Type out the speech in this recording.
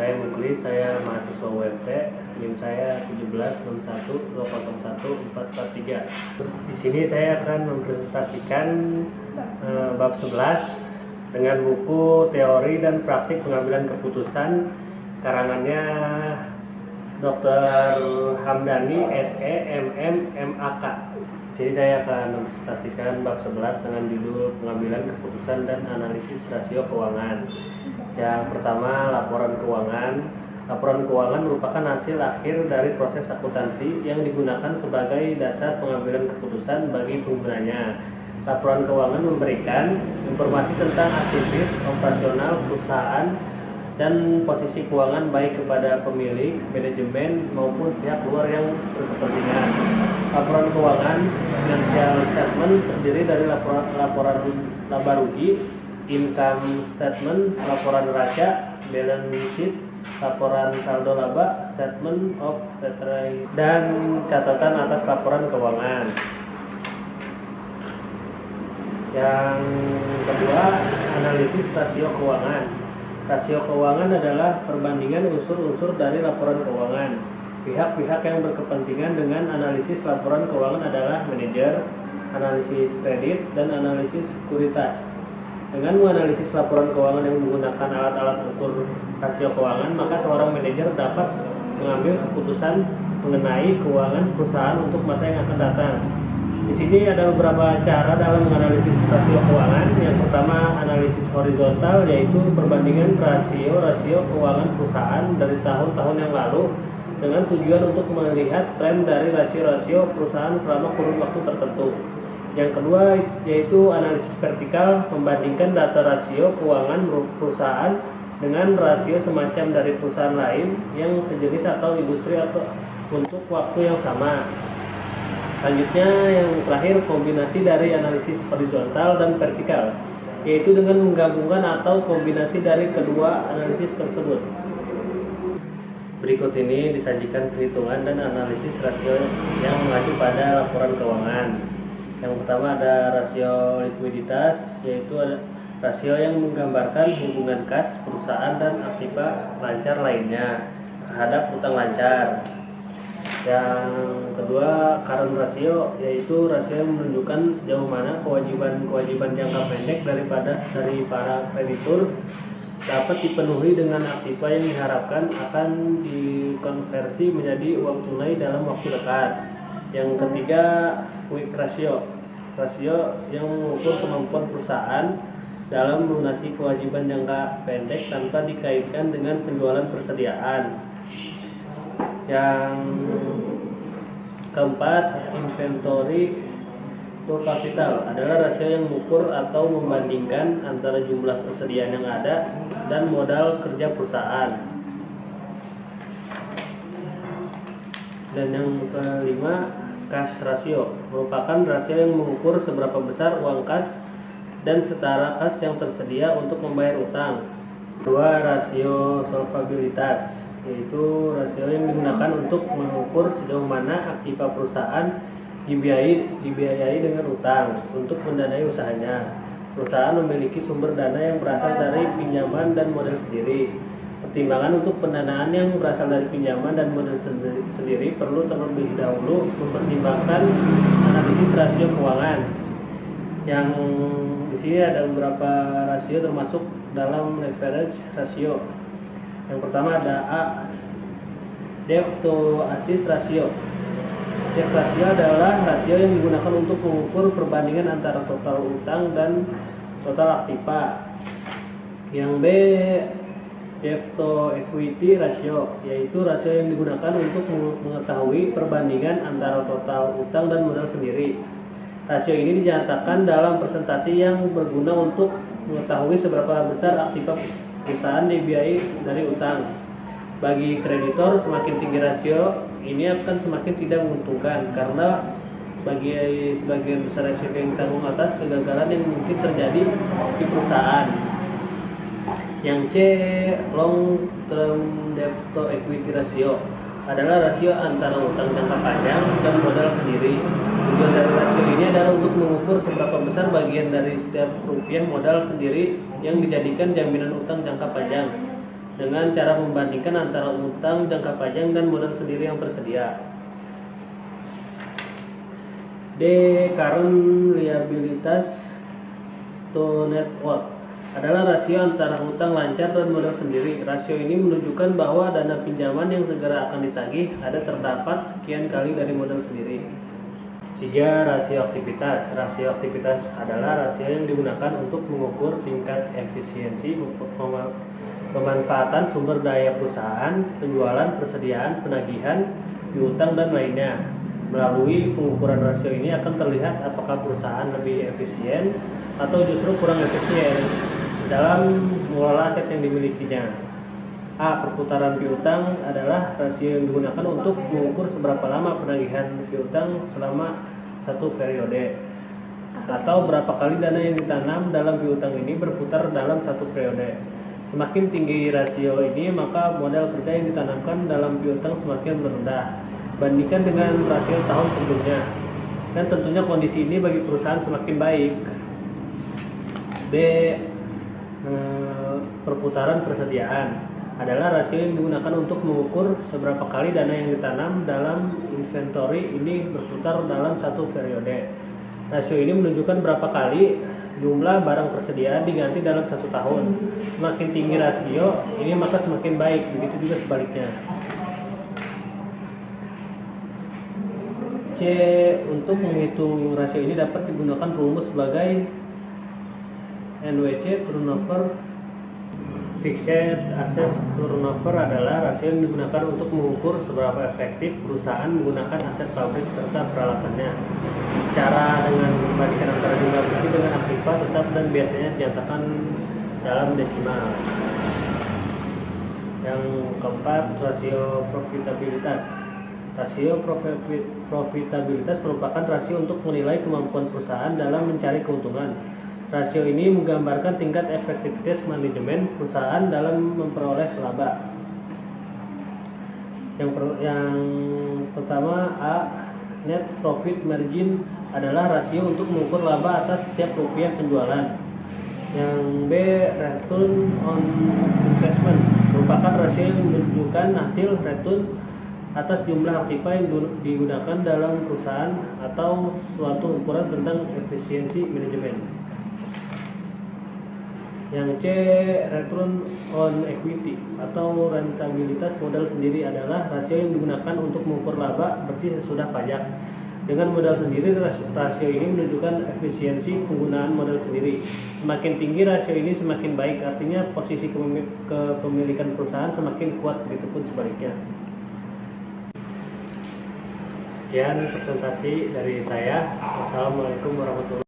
saya Muklis, saya mahasiswa UMT, NIM saya 17612014443. Di sini saya akan mempresentasikan bab 11 dengan buku teori dan praktik pengambilan keputusan karangannya Dr. Hamdani SE MM MAK. Di sini saya akan mempresentasikan bab 11 dengan judul pengambilan keputusan dan analisis rasio keuangan. Yang pertama, laporan keuangan. Laporan keuangan merupakan hasil akhir dari proses akuntansi yang digunakan sebagai dasar pengambilan keputusan bagi penggunanya. Laporan keuangan memberikan informasi tentang aktivitas operasional perusahaan dan posisi keuangan baik kepada pemilik, manajemen maupun pihak luar yang berkepentingan. Laporan keuangan financial statement terdiri dari laporan laba rugi, income statement, laporan neraca, balance sheet, laporan saldo laba, statement of trade, dan catatan atas laporan keuangan. Yang kedua, analisis rasio keuangan. Rasio keuangan adalah perbandingan unsur-unsur dari laporan keuangan. Pihak-pihak yang berkepentingan dengan analisis laporan keuangan adalah manajer, analisis kredit, dan analisis sekuritas. Dengan menganalisis laporan keuangan yang menggunakan alat-alat ukur rasio keuangan, maka seorang manajer dapat mengambil keputusan mengenai keuangan perusahaan untuk masa yang akan datang. Di sini ada beberapa cara dalam menganalisis rasio keuangan. Yang pertama, analisis horizontal, yaitu perbandingan rasio keuangan perusahaan dari tahun-tahun yang lalu dengan tujuan untuk melihat tren dari rasio-rasio perusahaan selama kurun waktu tertentu. Yang kedua, yaitu analisis vertikal, membandingkan data rasio keuangan perusahaan dengan rasio semacam dari perusahaan lain yang sejenis atau industri atau untuk waktu yang sama. Selanjutnya, yang terakhir, kombinasi dari analisis horizontal dan vertikal, yaitu dengan menggabungkan atau kombinasi dari kedua analisis tersebut. Berikut ini disajikan perhitungan dan analisis rasio yang mengacu pada laporan keuangan. Yang pertama ada rasio likuiditas, yaitu ada rasio yang menggambarkan hubungan kas perusahaan dan aktiva lancar lainnya terhadap utang lancar. Yang kedua, current ratio, yaitu rasio yang menunjukkan sejauh mana kewajiban jangka pendek dari para kreditur dapat dipenuhi dengan aktiva yang diharapkan akan dikonversi menjadi uang tunai dalam waktu dekat. Yang ketiga, quick ratio, rasio yang mengukur kemampuan perusahaan dalam melunasi kewajiban jangka pendek tanpa dikaitkan dengan penjualan persediaan. Yang keempat, inventory to capital, adalah rasio yang mengukur atau membandingkan antara jumlah persediaan yang ada dan modal kerja perusahaan. Dan yang kelima, cash ratio, merupakan rasio yang mengukur seberapa besar uang kas dan setara kas yang tersedia untuk membayar utang. Kedua, rasio solvabilitas, yaitu rasio yang digunakan untuk mengukur sejauh mana aktiva perusahaan dibiayai dengan utang untuk mendanai usahanya. Perusahaan memiliki sumber dana yang berasal dari pinjaman dan modal sendiri. Pertimbangan untuk pendanaan yang berasal dari pinjaman dan modal sendiri perlu terlebih dahulu mempertimbangkan analisis rasio keuangan. Yang di sini ada beberapa rasio termasuk dalam leverage ratio. Yang pertama ada A, debt to assets ratio. Debt ratio adalah rasio yang digunakan untuk mengukur perbandingan antara total utang dan total aktiva. Yang B, debt to equity ratio, yaitu rasio yang digunakan untuk mengetahui perbandingan antara total utang dan modal sendiri. Rasio ini dinyatakan dalam presentasi yang berguna untuk mengetahui seberapa besar aktiva perusahaan dibiayai dari utang. Bagi kreditor, semakin tinggi rasio ini akan semakin tidak menguntungkan karena bagi sebagian besar resiko yang ditanggung atas kegagalan yang mungkin terjadi di perusahaan. Yang C, long term debt to equity ratio, adalah rasio antara utang jangka panjang dan modal sendiri. Tujuan dari rasio ini adalah untuk mengukur seberapa besar bagian dari setiap rupiah modal sendiri yang dijadikan jaminan utang jangka panjang. dengan cara membandingkan antara utang jangka panjang dan modal sendiri yang tersedia. D. Current liabilities to net worth adalah rasio antara hutang lancar dan modal sendiri. Rasio ini menunjukkan bahwa dana pinjaman yang segera akan ditagih ada terdapat sekian kali dari modal sendiri. 3. Rasio aktivitas. Rasio aktivitas adalah rasio yang digunakan untuk mengukur tingkat efisiensi pemanfaatan sumber daya perusahaan, penjualan, persediaan, penagihan, piutang, dan lainnya. Melalui pengukuran rasio ini akan terlihat apakah perusahaan lebih efisien atau justru kurang efisien dalam mengelola aset yang dimilikinya. A. Perputaran piutang adalah rasio yang digunakan untuk mengukur seberapa lama penagihan piutang selama satu periode, atau berapa kali dana yang ditanam dalam piutang ini berputar dalam satu periode. Semakin tinggi rasio ini, maka modal kerja yang ditanamkan dalam piutang semakin rendah bandingkan dengan rasio tahun sebelumnya, dan tentunya kondisi ini bagi perusahaan semakin baik. B. Perputaran persediaan adalah rasio yang digunakan untuk mengukur seberapa kali dana yang ditanam dalam inventory ini berputar dalam satu periode. Rasio ini menunjukkan berapa kali jumlah barang persediaan diganti dalam satu tahun. Semakin tinggi rasio ini maka semakin baik, begitu juga sebaliknya. C. Untuk menghitung rasio ini dapat digunakan rumus sebagai NWC turnover. Fixed Asset Turnover adalah rasio yang digunakan untuk mengukur seberapa efektif perusahaan menggunakan aset pabrik serta peralatannya. Cara dengan membandingkan antara jumlah bersih dengan aktiva tetap dan biasanya dinyatakan dalam desimal. Yang keempat, rasio profitabilitas. Rasio profitabilitas merupakan rasio untuk menilai kemampuan perusahaan dalam mencari keuntungan. Rasio ini menggambarkan tingkat efektivitas manajemen perusahaan dalam memperoleh laba. Yang pertama, A. Net profit margin adalah rasio untuk mengukur laba atas setiap rupiah penjualan. Yang B. Return on investment merupakan rasio yang menunjukkan hasil return atas jumlah aktiva yang digunakan dalam perusahaan atau suatu ukuran tentang efisiensi manajemen. Yang C. Return on equity atau rentabilitas modal sendiri adalah rasio yang digunakan untuk mengukur laba bersih sesudah pajak. Dengan modal sendiri, rasio ini menunjukkan efisiensi penggunaan modal sendiri. Semakin tinggi rasio ini semakin baik, artinya posisi kepemilikan perusahaan semakin kuat, begitupun sebaliknya. Sekian presentasi dari saya. Wassalamualaikum warahmatullahi wabarakatuh.